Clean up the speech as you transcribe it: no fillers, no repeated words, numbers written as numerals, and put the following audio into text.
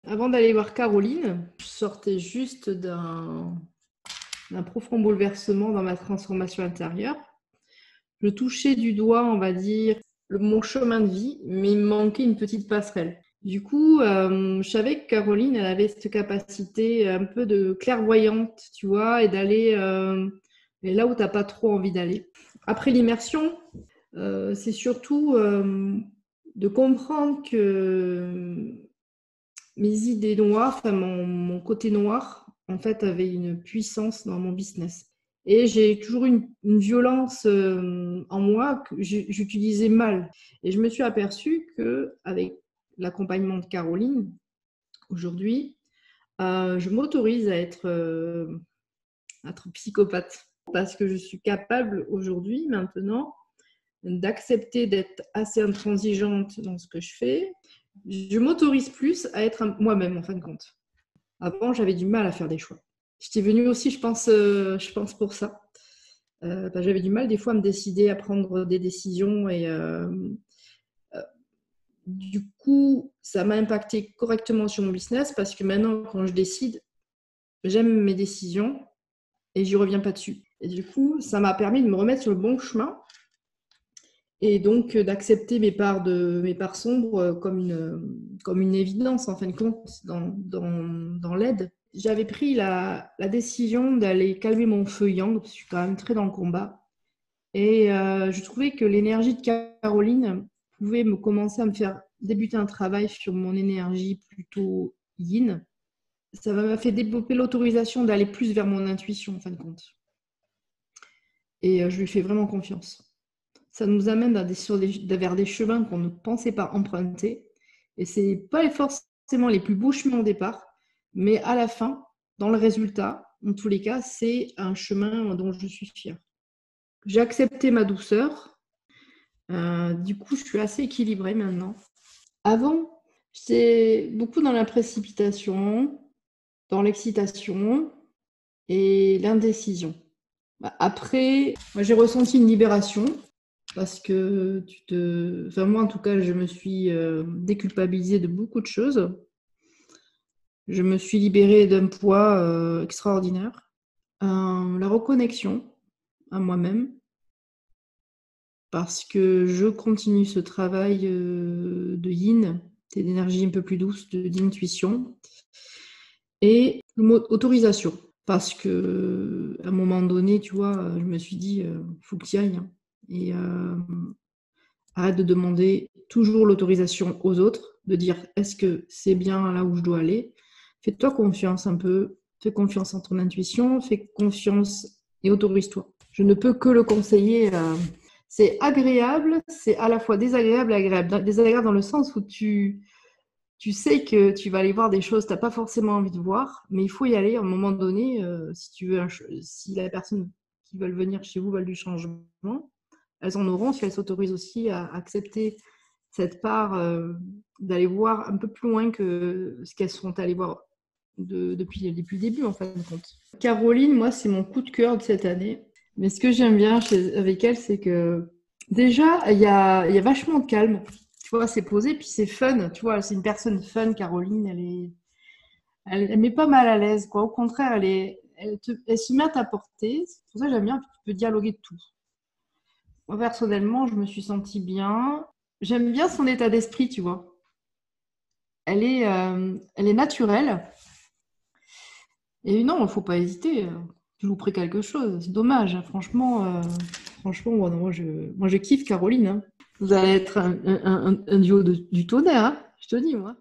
Avant d'aller voir Caroline, je sortais juste d'un profond bouleversement dans ma transformation intérieure. Je touchais du doigt, on va dire, mon chemin de vie, mais il me manquait une petite passerelle. Du coup, je savais que Caroline, elle avait cette capacité un peu de clairvoyante, tu vois, et d'aller là où tu n'as pas trop envie d'aller. Après l'immersion, c'est surtout de comprendre que mes idées noires, enfin mon côté noir, en fait, avait une puissance dans mon business. Et j'ai toujours une violence en moi que j'utilisais mal. Et je me suis aperçue qu'avec l'accompagnement de Caroline, aujourd'hui, je m'autorise à être psychopathe. Parce que je suis capable aujourd'hui, maintenant, d'accepter d'être assez intransigeante dans ce que je fais. Je m'autorise plus à être moi-même, en fin de compte. Avant, j'avais du mal à faire des choix. J'étais venue aussi, je pense pour ça. J'avais du mal des fois à me décider à prendre des décisions et du coup, ça m'a impacté correctement sur mon business parce que maintenant, quand je décide, j'aime mes décisions et j'y reviens pas dessus. Et du coup, ça m'a permis de me remettre sur le bon chemin et donc d'accepter mes parts sombres comme une évidence en fin de compte dans l'aide. J'avais pris la décision d'aller calmer mon feu yang, parce que je suis quand même très dans le combat. Et je trouvais que l'énergie de Caroline pouvait me commencer à me faire débuter un travail sur mon énergie plutôt yin. Ça m'a fait développer l'autorisation d'aller plus vers mon intuition en fin de compte. Et je lui fais vraiment confiance. Ça nous amène vers des chemins qu'on ne pensait pas emprunter. Et ce n'est pas forcément les plus beaux chemins au départ, mais à la fin, dans le résultat, en tous les cas, c'est un chemin dont je suis fière. J'ai accepté ma douceur. Du coup, je suis assez équilibrée maintenant. Avant, j'étais beaucoup dans la précipitation, dans l'excitation et l'indécision. Après, moi, j'ai ressenti une libération parce que moi, en tout cas, je me suis déculpabilisée de beaucoup de choses. Je me suis libérée d'un poids extraordinaire. La reconnexion à moi-même, parce que je continue ce travail de yin, d'énergie un peu plus douce, d'intuition, et le mot autorisation, parce que à un moment donné, tu vois, je me suis dit, faut que tu y ailles, hein, et arrête de demander toujours l'autorisation aux autres, de dire est-ce que c'est bien là où je dois aller. Fais-toi confiance un peu, fais confiance en ton intuition, fais confiance et autorise-toi. Je ne peux que le conseiller. C'est agréable, c'est à la fois désagréable et agréable. Désagréable dans le sens où tu sais que tu vas aller voir des choses que tu n'as pas forcément envie de voir, mais il faut y aller à un moment donné. Si la personne qui veut venir chez vous veut du changement, elles en auront si elles s'autorisent aussi à accepter cette part d'aller voir un peu plus loin que ce qu'elles sont allées voir depuis le début, en fin de compte. Caroline, moi, c'est mon coup de cœur de cette année. Mais ce que j'aime bien avec elle, c'est que déjà, il y a vachement de calme. Tu vois, c'est posé, puis c'est fun. Tu vois, c'est une personne fun, Caroline. Elle met pas mal à l'aise, quoi. Au contraire, elle se met à ta portée. C'est pour ça que j'aime bien, puis tu peux dialoguer de tout. Moi, personnellement, je me suis sentie bien. J'aime bien son état d'esprit, tu vois. Elle est naturelle. Et non, il ne faut pas hésiter. Tu louperais quelque chose. C'est dommage, hein. Franchement, moi, je kiffe Caroline, hein. Vous allez être un duo du tonnerre, hein, je te dis, moi.